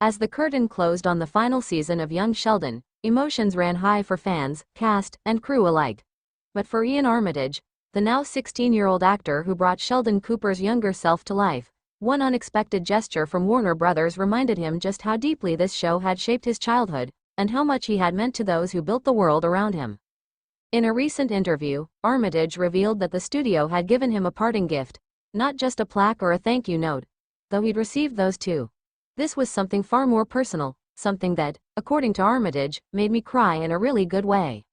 As the curtain closed on the final season of Young Sheldon, emotions ran high for fans, cast, and crew alike. But for Iain Armitage, the now 16-year-old actor who brought Sheldon Cooper's younger self to life, one unexpected gesture from Warner Brothers reminded him just how deeply this show had shaped his childhood, and how much he had meant to those who built the world around him. In a recent interview, Armitage revealed that the studio had given him a parting gift, not just a plaque or a thank you note, though he'd received those too. This was something far more personal, something that, according to Armitage, made me cry in a really good way.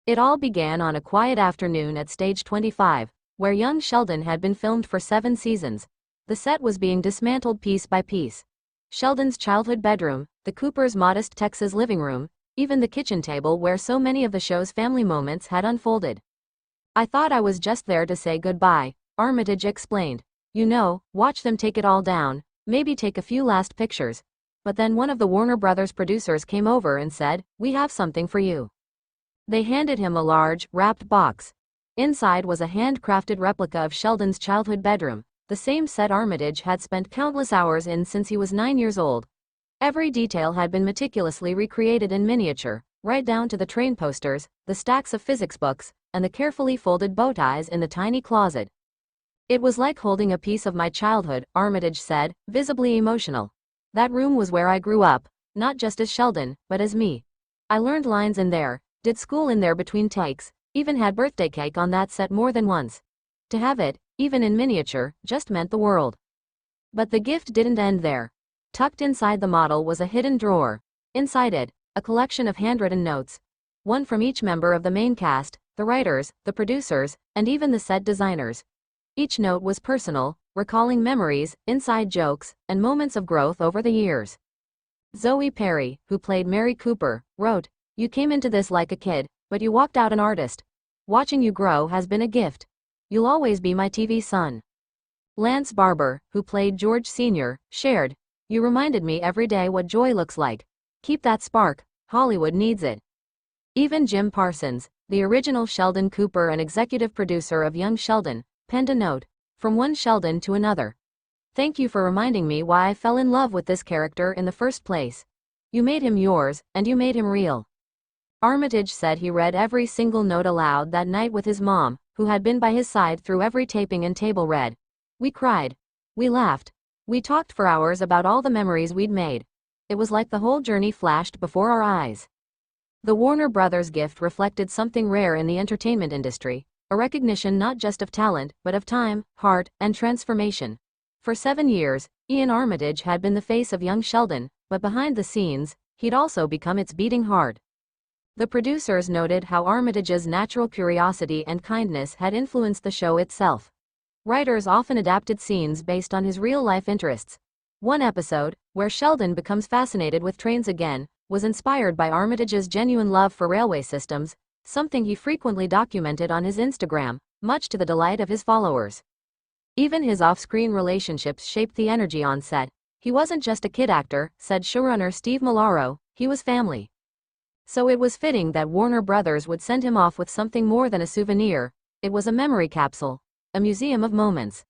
It all began on a quiet afternoon at Stage 25, where Young Sheldon had been filmed for 7 seasons. The set was being dismantled piece by piece. Sheldon's childhood bedroom, the Coopers' modest Texas living room, even the kitchen table where so many of the show's family moments had unfolded. "I thought I was just there to say goodbye," Armitage explained. "You know, watch them take it all down, maybe take a few last pictures. But then one of the Warner Brothers producers came over and said, 'We have something for you.' They handed him a large, wrapped box. Inside was a handcrafted replica of Sheldon's childhood bedroom, the same set Armitage had spent countless hours in since he was 9 years old. Every detail had been meticulously recreated in miniature, right down to the train posters, the stacks of physics books, and the carefully folded bow ties in the tiny closet. It was like holding a piece of my childhood," Armitage said, visibly emotional. "That room was where I grew up, not just as Sheldon, but as me. I learned lines in there, did school in there between takes, even had birthday cake on that set more than once. To have it, even in miniature, just meant the world." But the gift didn't end there. Tucked inside the model was a hidden drawer. Inside it, a collection of handwritten notes. One from each member of the main cast, the writers, the producers, and even the set designers. Each note was personal, recalling memories, inside jokes, and moments of growth over the years. Zoe Perry, who played Mary Cooper, wrote, "You came into this like a kid, but you walked out an artist. Watching you grow has been a gift. You'll always be my TV son." Lance Barber, who played George Sr., shared, "You reminded me every day what joy looks like. Keep that spark, Hollywood needs it." Even Jim Parsons, the original Sheldon Cooper and executive producer of Young Sheldon, penned a note, "From one Sheldon to another. Thank you for reminding me why I fell in love with this character in the first place. You made him yours, and you made him real." Armitage said he read every single note aloud that night with his mom, who had been by his side through every taping and table read. "We cried. We laughed. We talked for hours about all the memories we'd made. It was like the whole journey flashed before our eyes." The Warner Brothers gift reflected something rare in the entertainment industry, a recognition not just of talent, but of time, heart, and transformation. For 7 years, Iain Armitage had been the face of Young Sheldon, but behind the scenes, he'd also become its beating heart. The producers noted how Armitage's natural curiosity and kindness had influenced the show itself. Writers often adapted scenes based on his real-life interests. One episode, where Sheldon becomes fascinated with trains again, was inspired by Armitage's genuine love for railway systems, something he frequently documented on his Instagram, much to the delight of his followers. Even his off-screen relationships shaped the energy on set. "He wasn't just a kid actor," said showrunner Steve Malaro, "he was family." So it was fitting that Warner Brothers would send him off with something more than a souvenir. It was a memory capsule, a museum of moments.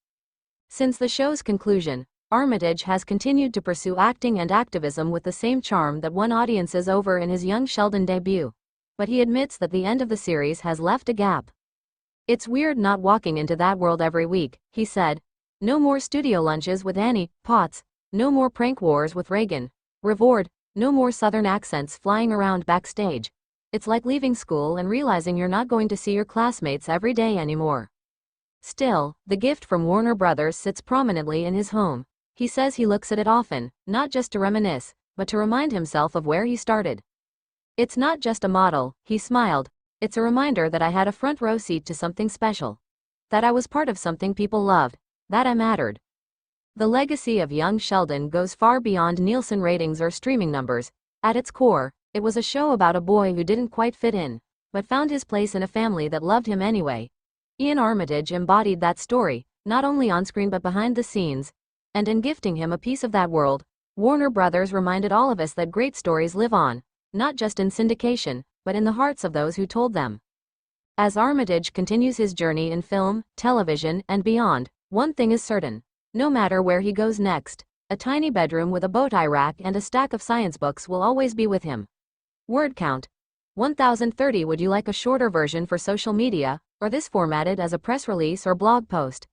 Since the show's conclusion, Armitage has continued to pursue acting and activism with the same charm that won audiences over in his Young Sheldon debut. But he admits that the end of the series has left a gap. "It's weird not walking into that world every week," he said. "No more studio lunches with Annie Potts, no more prank wars with Reagan Revord, no more southern accents flying around backstage. It's like leaving school and realizing you're not going to see your classmates every day anymore." Still, the gift from Warner Brothers sits prominently in his home. He says he looks at it often, not just to reminisce, but to remind himself of where he started. "It's not just a model," he smiled. "It's a reminder that I had a front row seat to something special. That I was part of something people loved. That I mattered." The legacy of Young Sheldon goes far beyond Nielsen ratings or streaming numbers. At its core, it was a show about a boy who didn't quite fit in, but found his place in a family that loved him anyway. Iain Armitage embodied that story, not only on screen but behind the scenes. And in gifting him a piece of that world, Warner Brothers reminded all of us that great stories live on, not just in syndication, but in the hearts of those who told them. As Armitage continues his journey in film, television, and beyond, one thing is certain. No matter where he goes next, a tiny bedroom with a bowtie rack and a stack of science books will always be with him. Word count: 1030. Would you like a shorter version for social media, or this formatted as a press release or blog post?